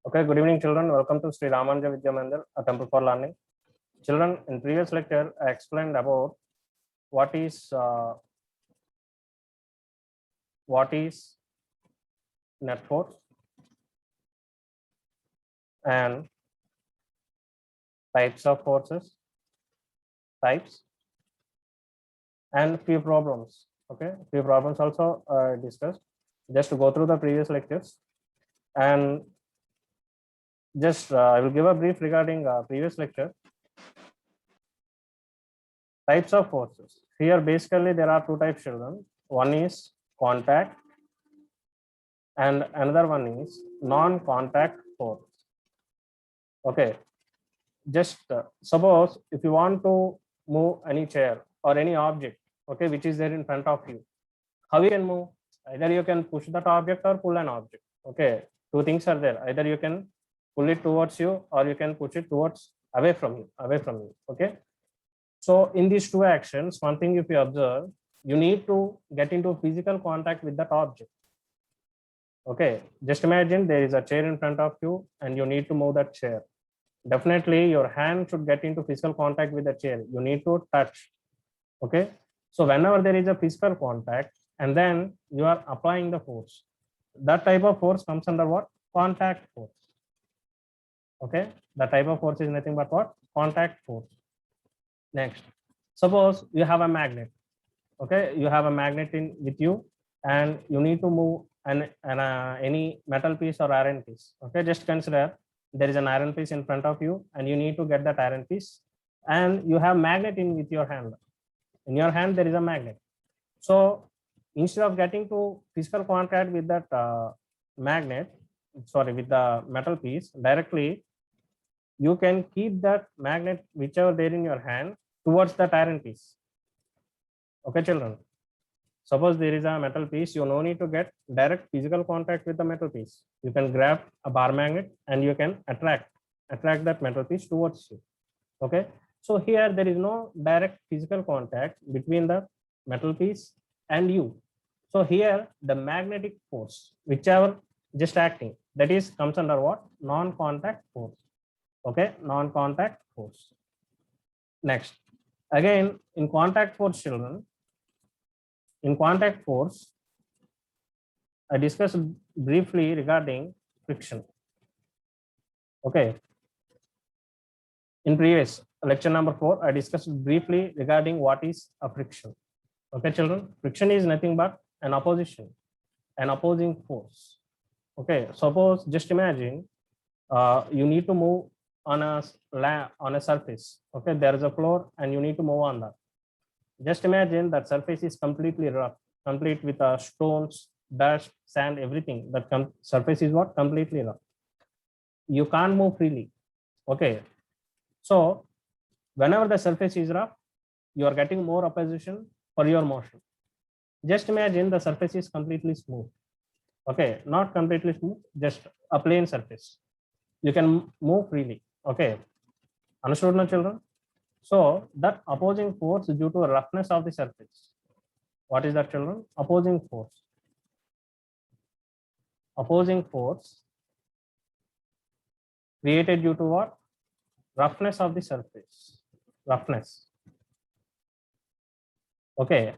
Okay, good evening, children. Welcome to Sri Ramanja Vidya Mandir, a temple for learning. Children, in previous lecture, I explained about what is net force and types of forces, and few problems. Okay, few problems also discussed. Just to go through the previous lectures, and just I will give a brief regarding previous lecture. Types of forces. Here, basically, there are two types, children. One is contact, and another one is non-contact force. Okay, just suppose if you want to move any chair or any object, okay, which is there in front of you, how you can move? Either you can push that object or pull an object. Okay, two things are there. Either you can pull it towards you or you can push it towards away from you. Okay, so in these two actions, one thing if you observe, you need to get into physical contact with that object. Okay, just imagine there is a chair in front of you and you need to move that chair. Definitely your hand should get into physical contact with the chair. You need to touch. Okay, so whenever there is a physical contact and then you are applying the force, that type of force comes under what? Contact force. Okay, the type of force is nothing but what? Contact force. Next, suppose you have a magnet. Okay, you have a magnet in with you and you need to move any metal piece or iron piece. Okay, just consider there is an iron piece in front of you and you need to get that iron piece, and you have magnet in with your hand. In your hand there is a magnet. So instead of getting to physical contact with that with the metal piece directly, you can keep that magnet whichever there in your hand towards that iron piece. Okay, children. Suppose there is a metal piece, you no need to get direct physical contact with the metal piece. You can grab a bar magnet and you can attract that metal piece towards you. Okay, so here there is no direct physical contact between the metal piece and you. So here the magnetic force, whichever just acting, that is comes under what? Non-contact force. Okay, non-contact force. Next, again in contact force, children. In contact force, I discussed briefly regarding friction. Okay. In previous lecture number 4, I discussed briefly regarding what is a friction. Okay, children. Friction is nothing but an opposition, an opposing force. Okay. Suppose just imagine you need to move on a surface. Okay, there is a floor and you need to move on that. Just imagine that surface is completely rough, complete with stones, dust, sand, everything. That surface is what? Completely rough. You can't move freely. Okay. So whenever the surface is rough, you are getting more opposition for your motion. Just imagine the surface is completely smooth. Okay, not completely smooth, just a plain surface. You can move freely. Okay. Understood now, children? So that opposing force due to roughness of the surface. What is that, children? Opposing force. Opposing force created due to what? Roughness of the surface. Roughness. Okay.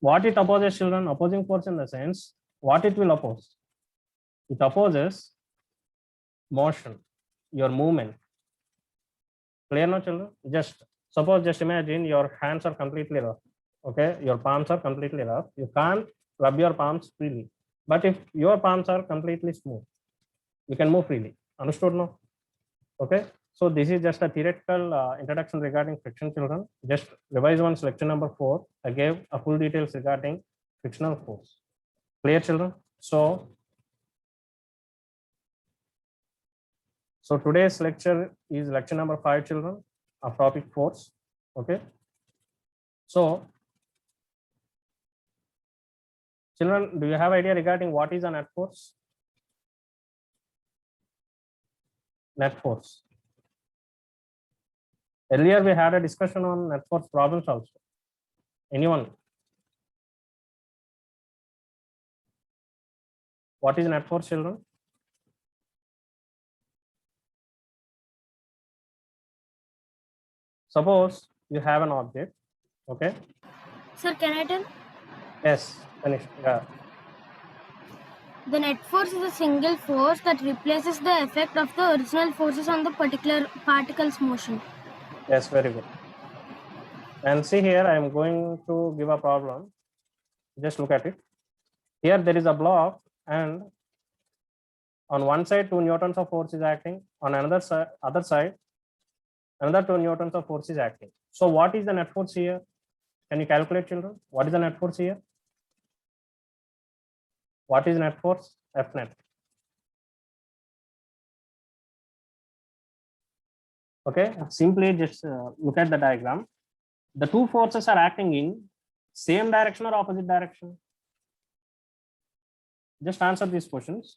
What it opposes, children? Opposing force in the sense, what it will oppose? It opposes motion, your movement. Clear now, children? Just suppose, just imagine your hands are completely rough. Okay, your palms are completely rough. You can't rub your palms freely. But if your palms are completely smooth, you can move freely. Understood now? Okay. So this is just a theoretical introduction regarding friction, children. Just revise once lecture number 4. I gave a full details regarding frictional force. Clear, children? So today's lecture is lecture number 5, children, of topic force. Okay. So children, do you have idea regarding what is a net force? Net force. Earlier we had a discussion on net force problems also. Anyone? What is net force, children? Suppose you have an object. Okay. Sir, can I tell? Yes. Finish. Yeah. The net force is a single force that replaces the effect of the original forces on the particular particle's motion. Yes. Very good. And see here, I am going to give a problem. Just look at it. Here there is a block, and on one side 2 newtons of force is acting, on another side, other side another 2 newtons of force is acting. So what is the net force here? Can you calculate, children? What is the net force here? What is net force? F net. Okay, simply just look at the diagram. The two forces are acting in same direction or opposite direction? Just answer these questions.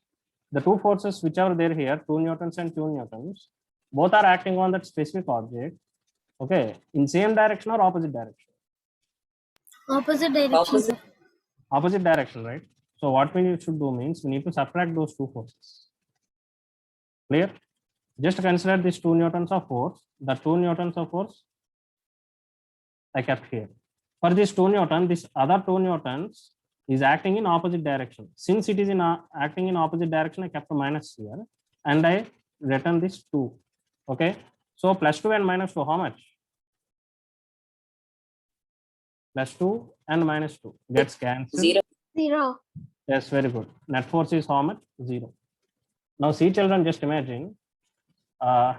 The two forces which are there here, 2 newtons and 2 newtons, both are acting on that specific object. Okay, in same direction or opposite direction? Opposite direction. Sir. Opposite direction, right? So what we should do means we need to subtract those two forces. Clear? Just consider this 2 newtons of force. The 2 newtons of force I kept here. For this 2 newton, this other 2 newtons is acting in opposite direction. Since it is in acting in opposite direction, I kept a minus here, and I written this 2. Okay, so plus 2 and minus 2, how much? Plus 2 and minus 2 gets cancelled. 0. Yes, very good. Net force is how much? 0. Now see, children, just imagine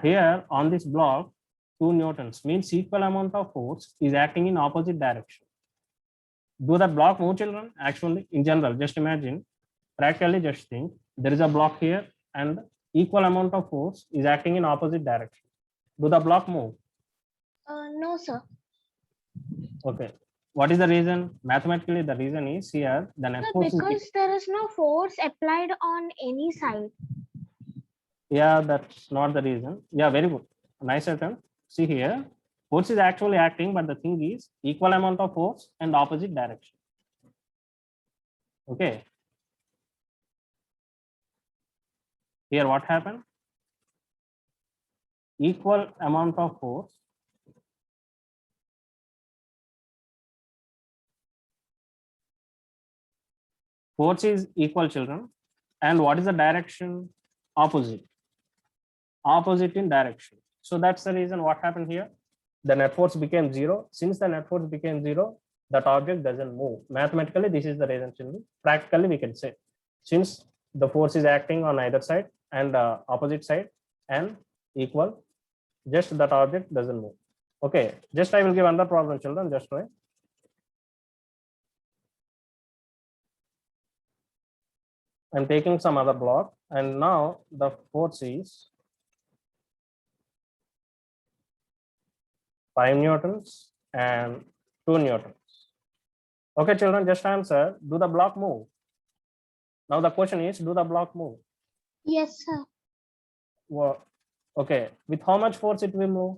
here on this block 2 newtons means equal amount of force is acting in opposite direction. Do that block move, children? Actually, in general, just imagine, practically just think, there is a block here and equal amount of force is acting in opposite direction. Do the block move? No, sir. Okay. What is the reason? Mathematically, the reason is here the net force because there is no force applied on any side. Yeah, that's not the reason. Yeah, very good. Nice attempt. See here, force is actually acting, but the thing is equal amount of force and opposite direction. Okay. Here what happened? Equal amount of force is equal, children, and what is the direction? Opposite in direction. So that's the reason what happened here. The net force became 0. Since the net force became 0, that object doesn't move. Mathematically, this is the reason, children. Practically, we can say, since the force is acting on either side and opposite side and equal, just that object doesn't move. Okay, just I will give another problem, children, just try. I'm taking some other block, and now the force is 5 newtons and 2 newtons. Okay, children, just answer. Do the block move? Now the question is, do the block move? Yes, sir. Well, okay. With how much force it will move?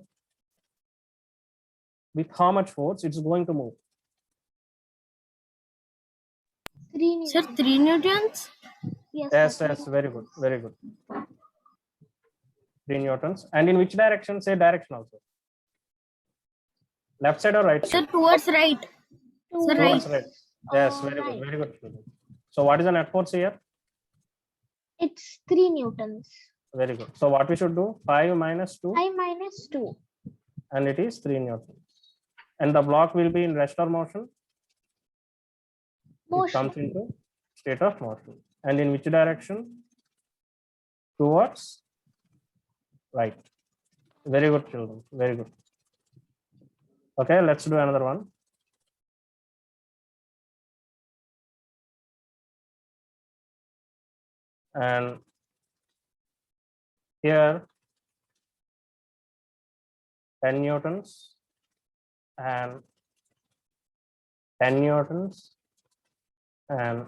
With how much force it's going to move? 3 newtons. Sir, 3 newtons? Yes, yes, very good, very good. 3 newtons. And in which direction? Say direction also. Left side or right side? Sir, towards right. Towards right. Yes, very good, very good. So what is the net force here? It's 3 newtons. Very good. So what we should do? 5 minus 2. 5 minus 2. And it is 3 newtons. And the block will be in rest or motion? It comes into state of motion. And in which direction? Towards right. Very good, children. Very good. Okay, let's do another one. And here 10 newtons and 10 newtons and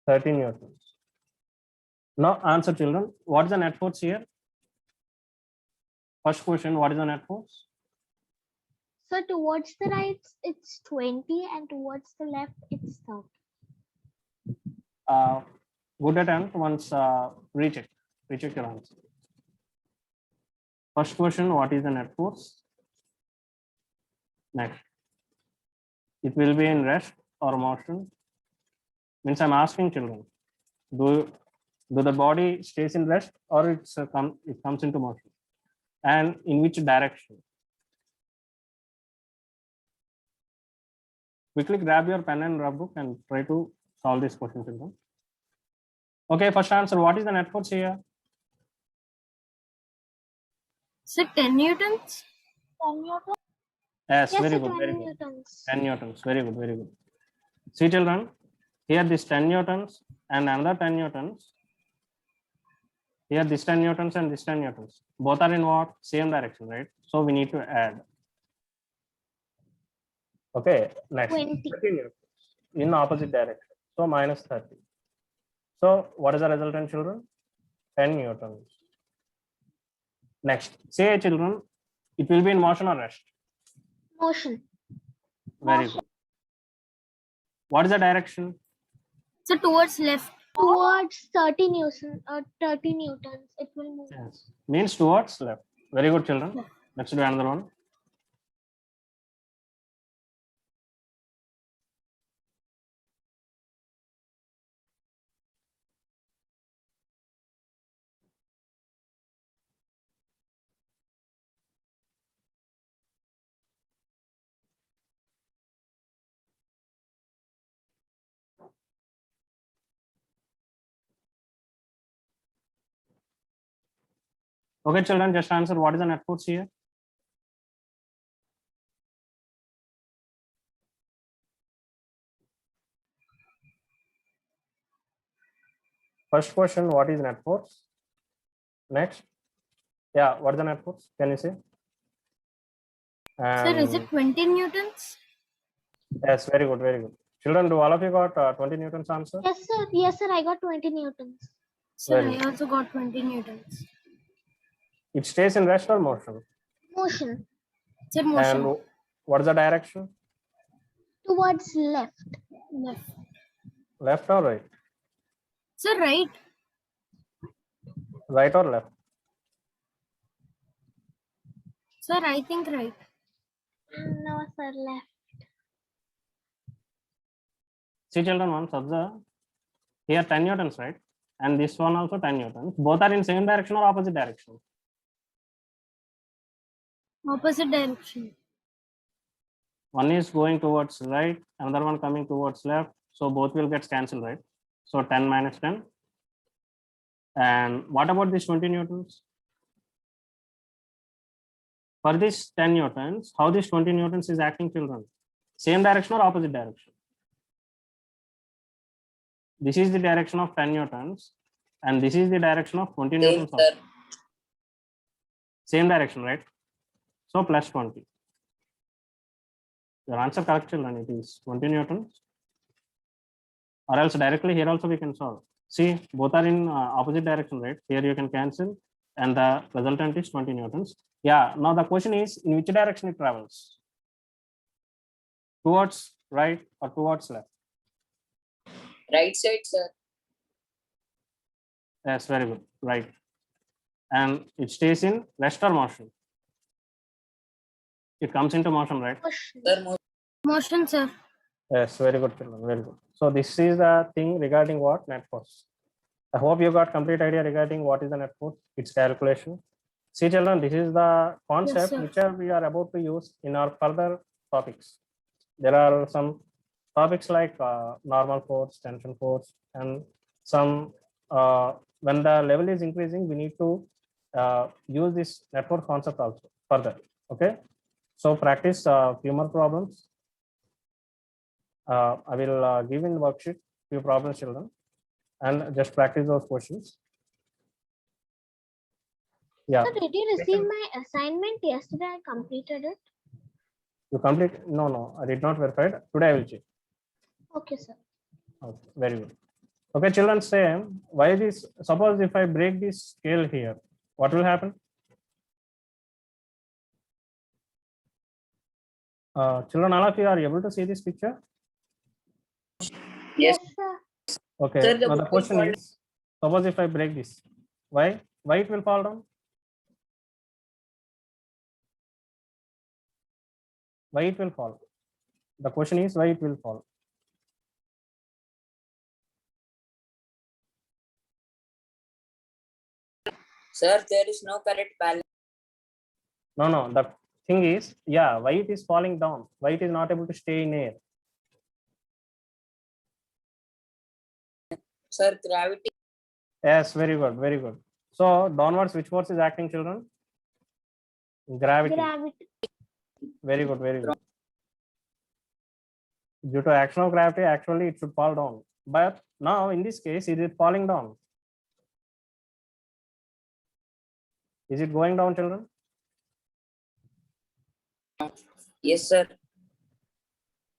30 newtons. Now answer, children. What is the net force here? First question, what is the net force? So towards the right, it's 20, and towards the left, it's 30. Good attempt. Once recheck your answer. First question, what is the net force? Next, it will be in rest or motion. Means I'm asking children, do the body stays in rest or it comes into motion, and in which direction? Quickly grab your pen and rub book and try to solve this question, children. Okay, first answer. What is the net force here? So 10 newtons. 10 newtons. Yes, Yes, very sir, good, 20 very good. newtons. 10 newtons, very good, very good. See children, here this 10 newtons and another 10 newtons. Here this 10 newtons and this 10 newtons. Both are in what? Same direction, right? So we need to add. Okay, next. 20. 30 newtons in opposite direction. So minus 30. So what is the resultant, children? 10 newtons. Next, say children, it will be in motion or rest? Motion. Very good. What is the direction? So towards left. Towards 30 newtons. 30 newtons. It will move. Yes. Means towards left. Very good, children. Let's do another one. Okay, children, just answer what is the net force here? First question, what is net force? Next, yeah, what is the net force? Can you say? Sir, is it 20 newtons? Yes, very good, very good. Children, do all of you got 20 newtons answer? Yes, sir. Yes, sir. I got 20 newtons. Sir, Very I also got 20 newtons. It stays in rest or motion? Motion. Sir, motion. And what is the direction? Towards left. Left. Left or right? Sir, right. Right or left? Sir, I think right. No, sir. Left. See children, once observe. Here 10 newtons, right? And this one also 10 newtons. Both are in same direction or opposite direction? Opposite direction. One is going towards right, another one coming towards left. So both will get cancelled, right? So 10 minus 10. And what about this 20 newtons? For this 10 newtons, how this 20 newtons is acting, children? Same direction or opposite direction? This is the direction of 10 newtons and this is the direction of 20 newtons. Also. Same direction, right? So plus 20. Your answer correct, children. It is 20 newtons. Or else directly here also we can solve. See, both are in opposite direction, right? Here you can cancel and the resultant is 20 newtons. Yeah, now the question is in which direction it travels? Towards right or towards left? Right side, sir. Yes, very good. Right. And it stays in rest or motion? It comes into motion, right? Motion. Sir, Motion, sir. Yes, very good, children. Very good. So this is the thing regarding what? Net force. I hope you got complete idea regarding what is the net force, its calculation. See children, this is the concept sir. which we are about to use in our further topics. There are some topics like normal force, tension force, and some when the level is increasing, we need to use this net force concept also further. Okay, so practice few more problems. I will give in worksheet few problems, children, and just practice those questions. Yeah. Sir, did you receive my assignment yesterday? I completed it. You complete? No, I did not verify it. Today I will check. Okay, sir. Okay, very good. Okay, children, say why this? Suppose if I break this scale here, what will happen? Children, all of you are able to see this picture? Yes. sir. Okay. Sir, the Now the book will question fall is, suppose if I break this, why it will fall down? Why it will fall? The question is why it will fall. Sir, there is no correct balance. No. The thing is, yeah, why it is falling down? Why it is not able to stay in air? Sir, gravity. Yes, very good, very good. So downwards, which force is acting, children? Gravity. Gravity. Very good, very good. Due to action of gravity, actually it should fall down. But now in this case, is it falling down? Is it going down, children? Yes, sir.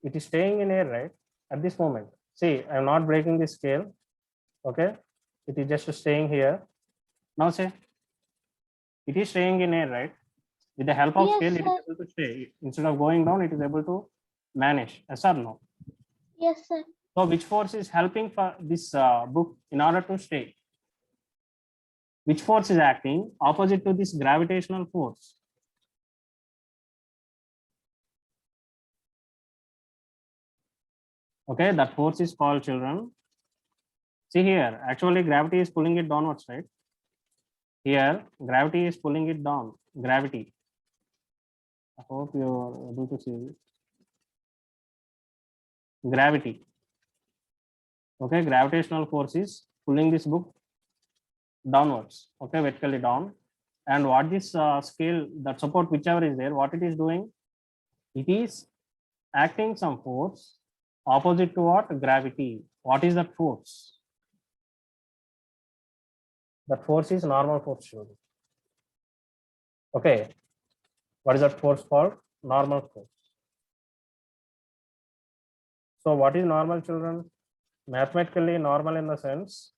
It is staying in air, right? At this moment. See, I am not breaking the scale. Okay. It is just staying here. Now say, it is staying in air, right? With the help of Yes, scale, it is sir. able to stay. Instead of going down, it is able to manage. Yes or no? Yes, sir. So which force is helping for this book in order to stay? Which force is acting opposite to this gravitational force? Okay, that force is called, children. See here, actually gravity is pulling it downwards, right? Here, gravity is pulling it down. Gravity. I hope you are able to see it. Gravity. Okay, gravitational force is pulling this book downwards. Okay, vertically down. And what this scale, that support, whichever is there, what it is doing? It is acting some force opposite to what? Gravity. What is that force? That force is normal force, children. Okay. What is that force called? Normal force. So what is normal, children? Mathematically normal in the sense,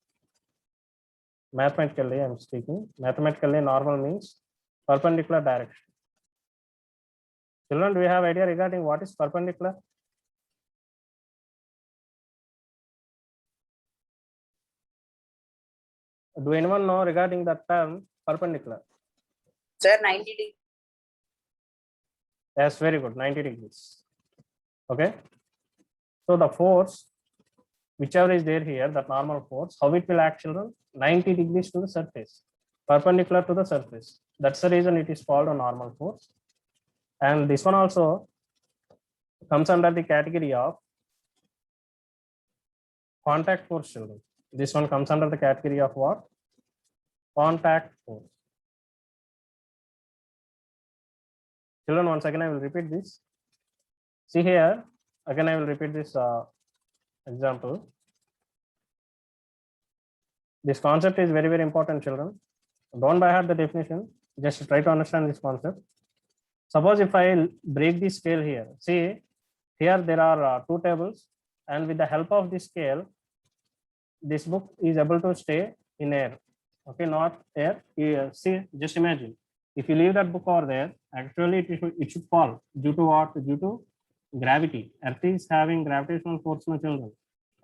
mathematically I'm speaking, mathematically normal means perpendicular direction. Children, do you have idea regarding what is perpendicular? Do anyone know regarding that term perpendicular? Sir, 90 degrees. Yes, very good, 90 degrees. Okay. So the force, whichever is there here, that normal force, how it will act, children? 90 degrees to the surface, perpendicular to the surface. That's the reason it is called a normal force. And this one also comes under the category of contact force, children. This one comes under the category of what? Contact force. Children, once again I will repeat this. See here, again I will repeat this example. This concept is very, very important, children. Don't by heart the definition, just try to understand this concept. Suppose if I break the scale here, see here there are two tables, and with the help of this scale, this book is able to stay in air. Okay, not air. Here, see, just imagine if you leave that book over there, actually it should fall due to what? Due to gravity. Earth is having gravitational force, my children.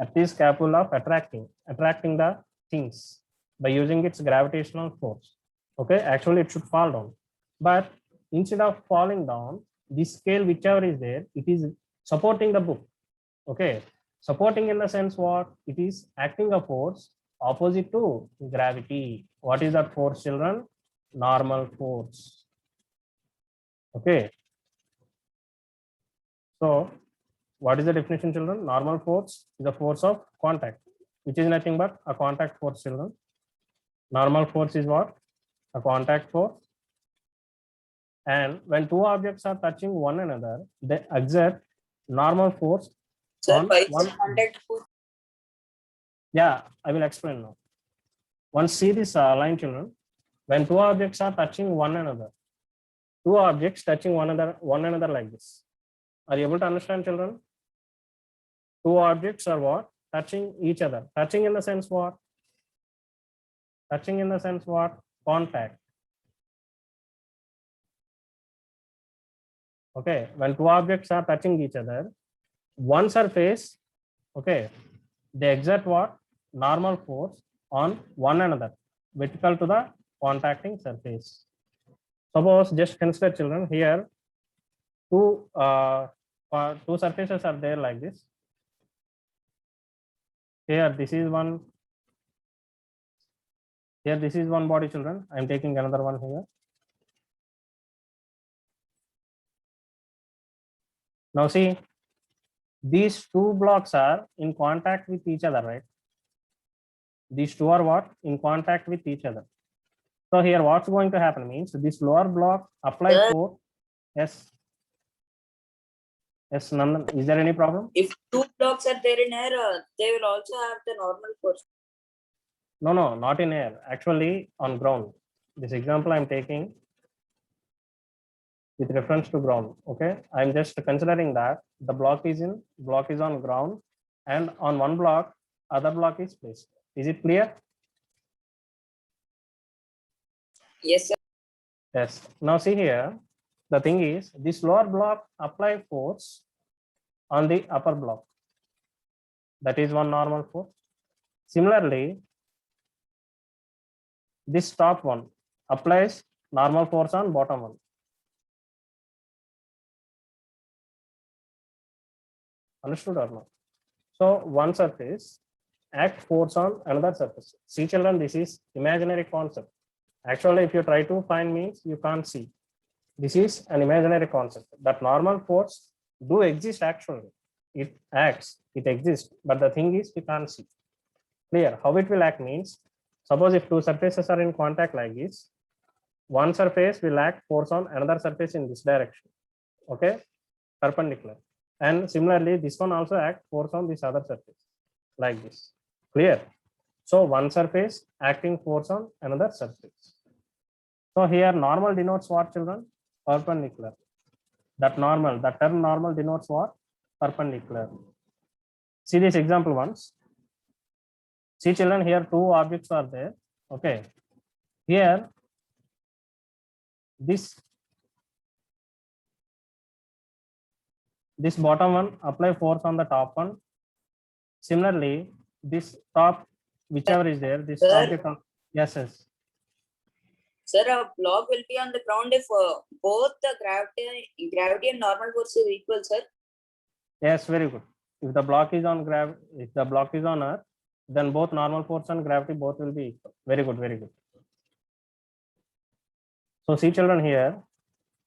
Earth is capable of attracting the things by using its gravitational force. Okay, actually it should fall down, but instead of falling down, this scale, whichever is there, it is supporting the book. Okay, supporting in the sense what? It is acting a force opposite to gravity. What is that force, children? Normal force. Okay, so what is the definition, children? Normal force is a force of contact, which is nothing but a contact force, children. Normal force is what? A contact force. And when two objects are touching one another, they exert normal force. Sir, On why is one- the contact force? Yeah, I will explain now. Once see this line, children. When two objects are touching one another, two objects touching one another like this. Are you able to understand, children? Two objects are what? Touching each other. Touching in the sense what? Touching in the sense what? Contact. Okay, when two objects are touching each other, one surface, okay, they exert what? Normal force on one another, vertical to the contacting surface. Suppose just consider, children, here two surfaces are there like this. Here, this is one. Here, this is one body, children. I am taking another one here. Now see, these two blocks are in contact with each other, right? These two are what? In contact with each other. So here what's going to happen means this lower block apply Sir. force. Yes. Yes, Nandan, is there any problem? If two blocks are there in air, they will also have the normal force. No, no, not in air. Actually on ground. This example I'm taking with reference to ground. Okay, I'm just considering that the block is on ground, and on one block other block is placed. Is it clear? Yes, sir. Yes. Now see here, the thing is this lower block apply force on the upper block. That is one normal force. Similarly, this top one applies normal force on bottom one. Understood or not? So one surface act force on another surface. See children, this is imaginary concept. Actually, if you try to find means, you can't see. This is an imaginary concept. That normal force do exist actually. It acts, it exists, but the thing is we can't see. Clear? How it will act means, suppose if two surfaces are in contact like this, one surface will act force on another surface in this direction. Okay, perpendicular. And similarly, this one also act force on this other surface like this. Clear? So one surface acting force on another surface. So here normal denotes what, children? Perpendicular. That term normal denotes what? Perpendicular. See this example once. See children, here two objects are there. Okay. Here, this bottom one apply force on the top one. Similarly, this top, whichever is there, this Sir. object. Yes, yes. Sir, a block will be on the ground if both the gravity and normal force is equal, sir. Yes, very good. If the block is on earth, then both normal force and gravity both will be equal. Very good, very good. So see children here,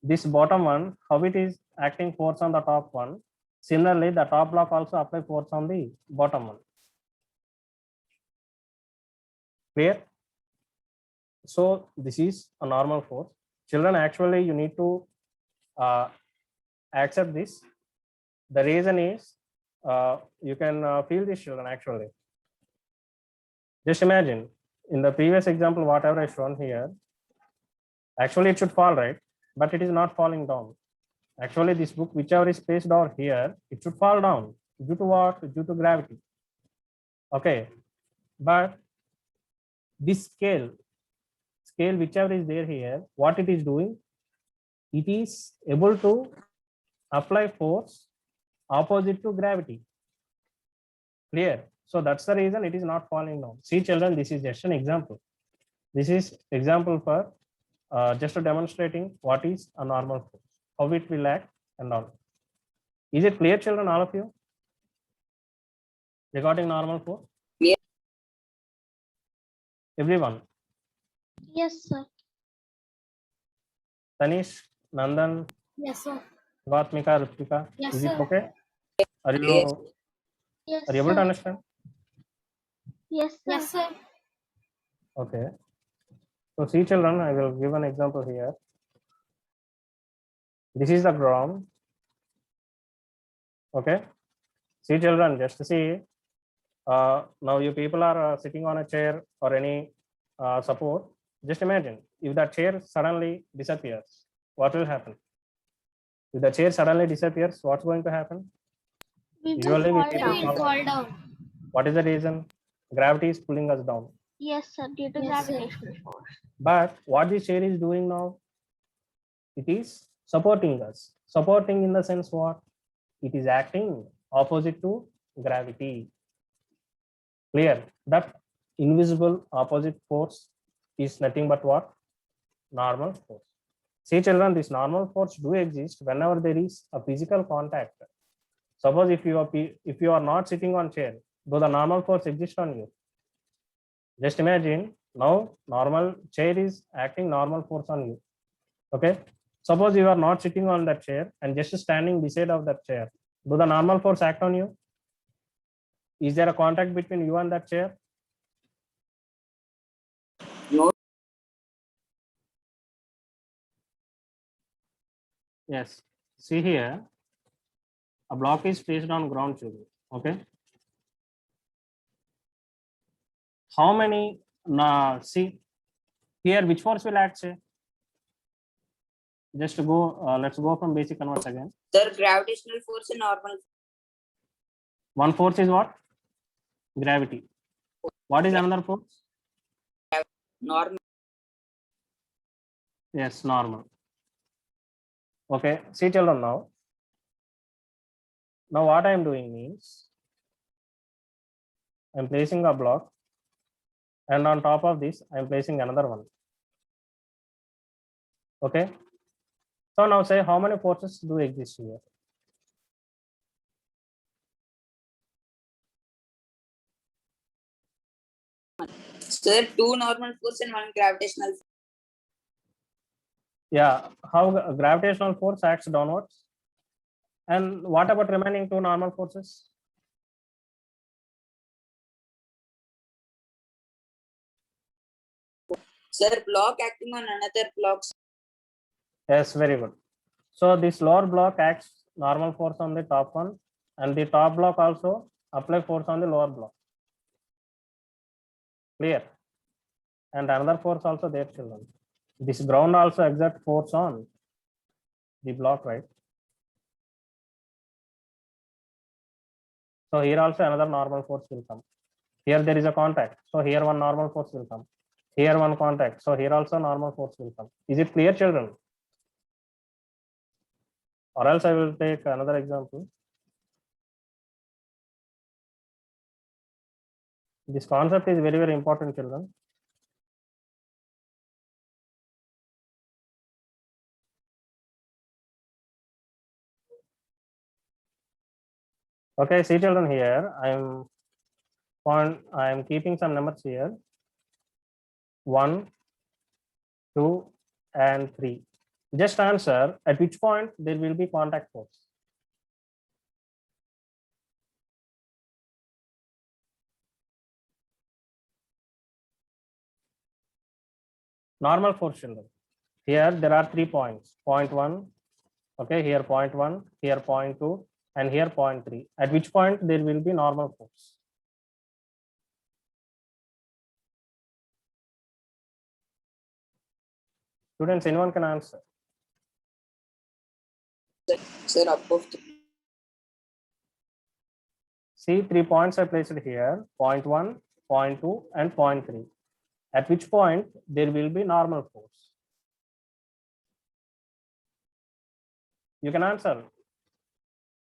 this bottom one, how it is acting force on the top one. Similarly, the top block also apply force on the bottom one. Clear? So this is a normal force. Children, actually you need to accept this. The reason is you can feel this, children. Actually, just imagine in the previous example whatever I shown here, actually it should fall, right? But it is not falling down. Actually this book, whichever is placed down here, it should fall down. Due to what? Due to gravity. Okay, but this scale whichever is there here, what it is doing, it is able to apply force opposite to gravity. Clear? So that's the reason it is not falling down. See children, this is just an example. This is example for just demonstrating what is a normal force, how it will act and all. Is it clear, children, all of you, regarding normal force? Clear. Everyone? Yes, sir. Tanish, Nandan, Yes, sir. Vatmika, Rutika, Yes, is it sir. okay? Are you Yes. Yes, are you able to sir. understand? Yes, sir. Yes, sir. Okay. So see children, I will give an example here. This is the ground. Okay. See children, just see. Now you people are sitting on a chair or any support. Just imagine if the chair suddenly disappears, what will happen? If the chair suddenly disappears, what's going to happen? We Usually will we fall people We will down. fall. fall down. What is the reason? Gravity is pulling us down. Yes, sir. Due to Yes, sir. gravitational force. But what this chair is doing now? It is supporting us. Supporting in the sense what? It is acting opposite to gravity. Clear? That invisible opposite force is nothing but what? Normal force. See children, this normal force do exist whenever there is a physical contact. Suppose if you are not sitting on chair, do the normal force exist on you? Just imagine now normal chair is acting normal force on you. Okay. Suppose you are not sitting on that chair and just standing beside of that chair. Do the normal force act on you? Is there a contact between you and that chair? No. Yes. See here, a block is placed on ground, children. Okay. How many? See here, which force will act? Say, just to go. Let's go from basic converts again. Sir, gravitational force and normal. One force is what? Gravity. What is another force? Normal. Yes, normal. Okay, see children now. Now what I am doing means I am placing a block and on top of this I am placing another one. Okay. So now say how many forces do exist here? Sir, two normal force and one gravitational force. Yeah, how gravitational force acts downwards? And what about remaining two normal forces? Sir, block acting on another block. Yes, very good. So this lower block acts normal force on the top one, and the top block also apply force on the lower block. Clear? And another force also there, children. This ground also exert force on the block, right? So here also another normal force will come. Here there is a contact. So here one normal force will come. Here one contact. So here also normal force will come. Is it clear, children? Or else I will take another example. This concept is very, very important, children. Okay, see children, here I am keeping some numbers here. 1, 2, and 3. Just answer at which point there will be contact force. Normal force, children. Here there are 3 points. Point 1, okay, here point 1, here point 2, and here point 3. At which point there will be normal force? Students, anyone can answer. Sir, above the. See, 3 points are placed here, point 1, point 2, and point 3. At which point there will be normal force? You can answer.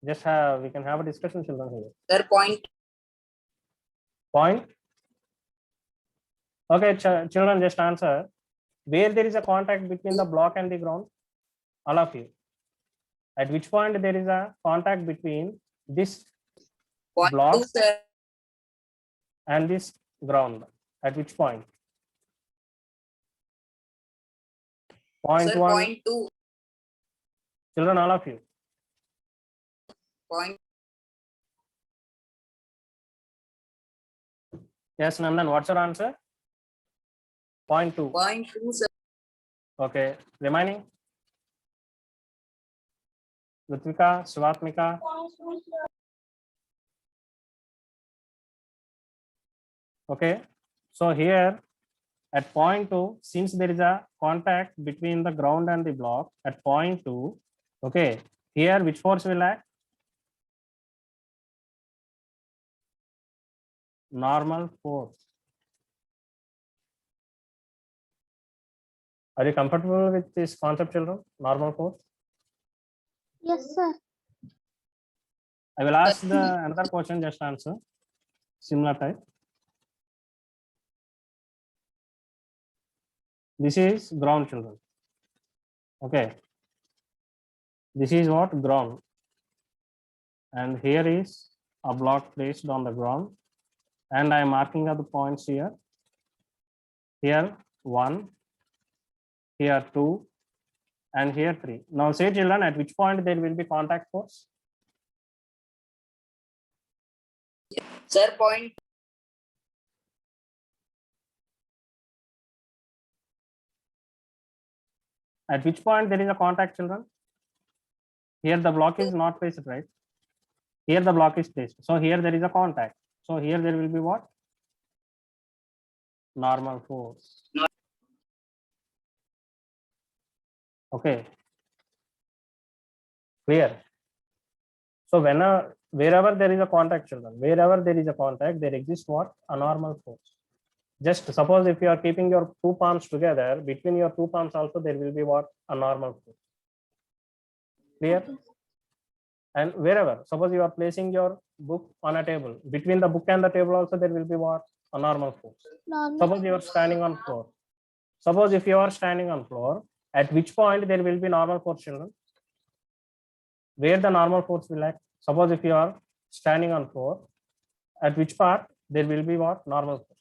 Just we can have a discussion, children, here. Sir, point. Point. Okay, children, just answer. Where there is a contact between the block and the ground? All of you. At which point there is a contact between this Point block 2, sir. and this ground? At which point? Point Sir, 1. point 2. Children, all of you. Point. Yes, Nandan, what's your answer? Point 2. Point 2, sir. Okay, remaining? Lutvika, Svatmika. Okay, so here at point 2, since there is a contact between the ground and the block at point 2, okay, here which force will act? Normal force. Are you comfortable with this concept, children? Normal force? Yes, sir. I will ask another question, just answer. Similar type. This is ground, children. Okay. This is what? Ground. And here is a block placed on the ground. And I am marking up the points here. Here 1, here 2, and here 3. Now say children, at which point there will be contact force? Sir, point. At which point there is a contact, children? Here the block is not placed, right? Here the block is placed. So here there is a contact. So here there will be what? Normal force. Okay. Clear. So wherever there is a contact, children, wherever there is a contact, there exists what? A normal force. Just suppose if you are keeping your two palms together, between your two palms also there will be what? A normal force. Clear? Okay. And wherever, suppose you are placing your book on a table, between the book and the table also there will be what? A normal force. Normal. Suppose you are standing on floor. Suppose if you are standing on floor, at which point there will be normal force, children? Where the normal force will act? Suppose if you are standing on floor, at which part there will be what? Normal force.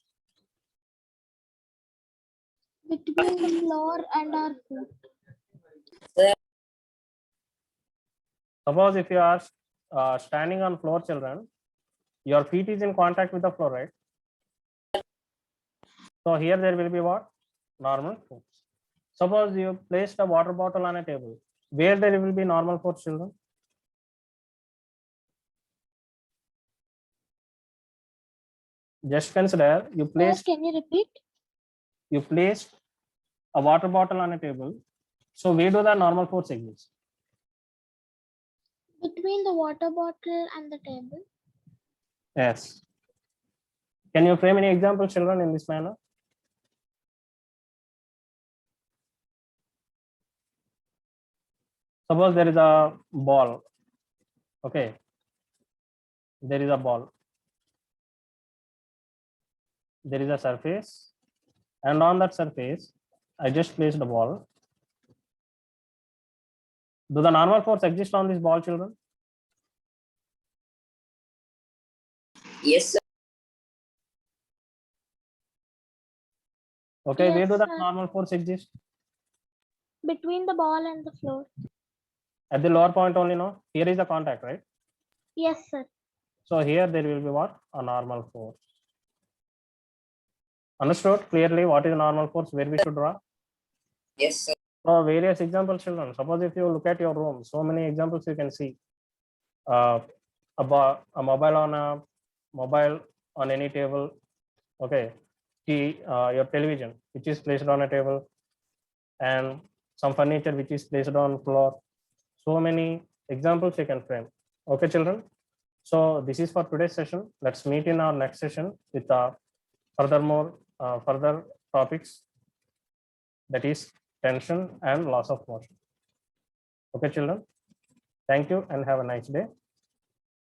Between the floor and our foot. Suppose if you are standing on floor, children, your feet is in contact with the floor, right? So here there will be what? Normal force. Suppose you placed a water bottle on a table, where there will be normal force, children? Just consider you Sir, placed can you repeat? a water bottle on a table. So where do the normal force exist? Between the water bottle and the table. Yes. Can you frame any example, children, in this manner? Suppose there is a ball. Okay. There is a ball. There is a surface. And on that surface, I just placed the ball. Do the normal force exist on this ball, children? Yes, sir. Okay, where Yes, do the sir. normal force exist? Between the ball and the floor. At the lower point only, no? Here is the contact, right? Yes, sir. So here there will be what? A normal force. Understood clearly what is normal force, where we should draw? Yes, sir. So various examples, children. Suppose if you look at your room, so many examples you can see. A mobile on any table. Okay. Your television, which is placed on a table, and some furniture which is placed on floor. So many examples you can frame. Okay, children. So this is for today's session. Let's meet in our next session with further topics, that is tension and loss of motion. Okay, children. Thank you and have a nice day.